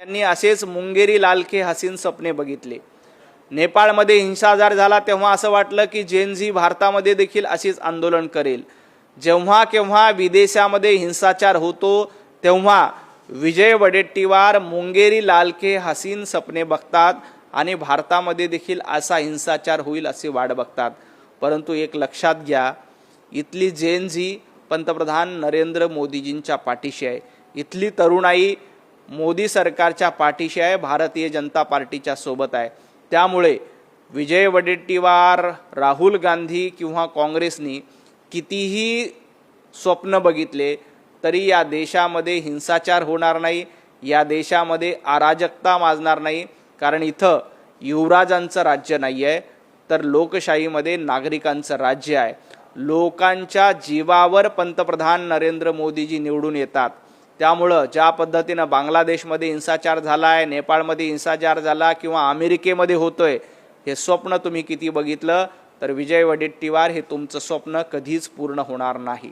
त्यांनी असेच मुंगेरी लालखे हसीन स्वप्ने बघितले। नेपाळमध्ये हिंसाचार झाला तेव्हा असं वाटलं की जेन झी भारतामध्ये देखील असेच आंदोलन करेल। जेव्हा केव्हा विदेशामध्ये हिंसाचार होतो तेव्हा विजय वडेट्टीवार मुंगेरी लालखे हसीन स्वप्ने बघतात आणि भारतामध्ये देखील असा हिंसाचार होईल असे वाट बघतात। परंतु एक लक्षात घ्या, इथली जेन झी पंतप्रधान नरेंद्र मोदीजींच्या पाठीशी आहे। इथली तरुणाई मोदी सरकारच्या पाठीशी आहे, भारतीय जनता पार्टीच्या सोबत आहे। त्यामुळे विजय वडेट्टीवार, राहुल गांधी किंवा काँग्रेसनी कितीही स्वप्न बघितले तरी या देशामध्ये हिंसाचार होणार नाही, या देशामध्ये अराजकता माजणार नाही। कारण इथं युवराजांचं राज्य नाही आहे, तर लोकशाहीमध्ये नागरिकांचं राज्य आहे। लोकांच्या जीवावर पंतप्रधान नरेंद्र मोदीजी निवडून येतात। त्यामुळं ज्या पद्धतीनं बांगलादेशमध्ये हिंसाचार झाला आहे, नेपाळमध्ये हिंसाचार झाला किंवा अमेरिकेमध्ये होतोय, हे स्वप्न तुम्ही किती बघितलं तर विजय वडेट्टीवार हे तुमचं स्वप्न कधीच पूर्ण होणार नाही।